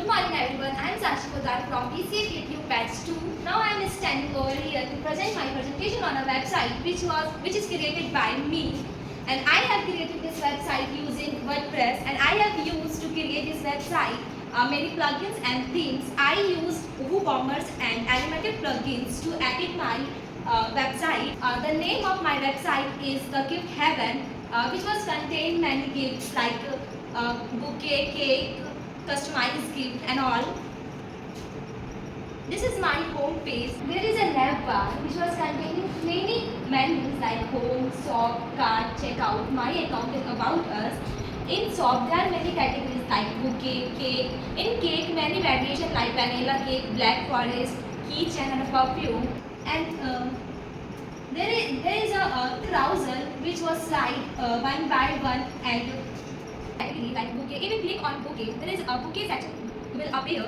Good morning everyone, I am Sakshi Poddar from BCA PPU batch 2. Now I am standing over here to present my presentation on a website which is created by me, and I have created this website using Wordpress, and I have used to create this website many plugins and themes. I used WooCommerce and Aryabhata plugins to edit my website. The name of my website is the Gift Heaven, which was contain many gifts like bouquet, cake, customized gift and all. This is my home page. There is a nav bar which was containing many menus like home, shop, cart, checkout, my account and about us. In shop there are many categories like bouquet, cake. In cake many variations like vanilla cake, black forest, keychain and a perfume. And there is a trouser which was slide one by one and category like bouquet. If we click on bouquet, there is a bouquet section will appear.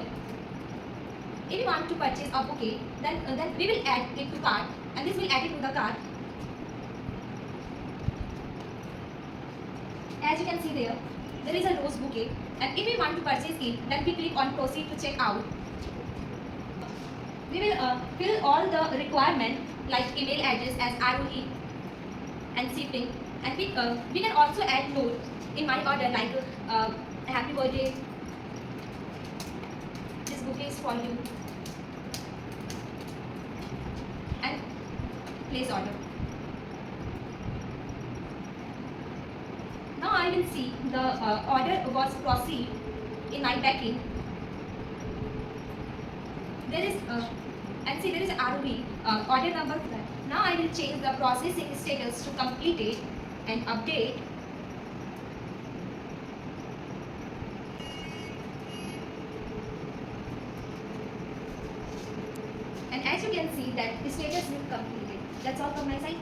If you want to purchase a bouquet, then we will add it to cart, and this will add it to the cart. As you can see there is a rose bouquet, and if we want to purchase it, then we click on proceed to check out. We will fill all the requirement like email address as ROE and shipping, and we can also add note in my order like happy birthday, this bouquet is for you, and place order. Now I will see the order was proceed in my backing. There is and see there is ROE order number. Now I will change the processing status to completed and update. And as you can see that the status is completed. That's all from my side.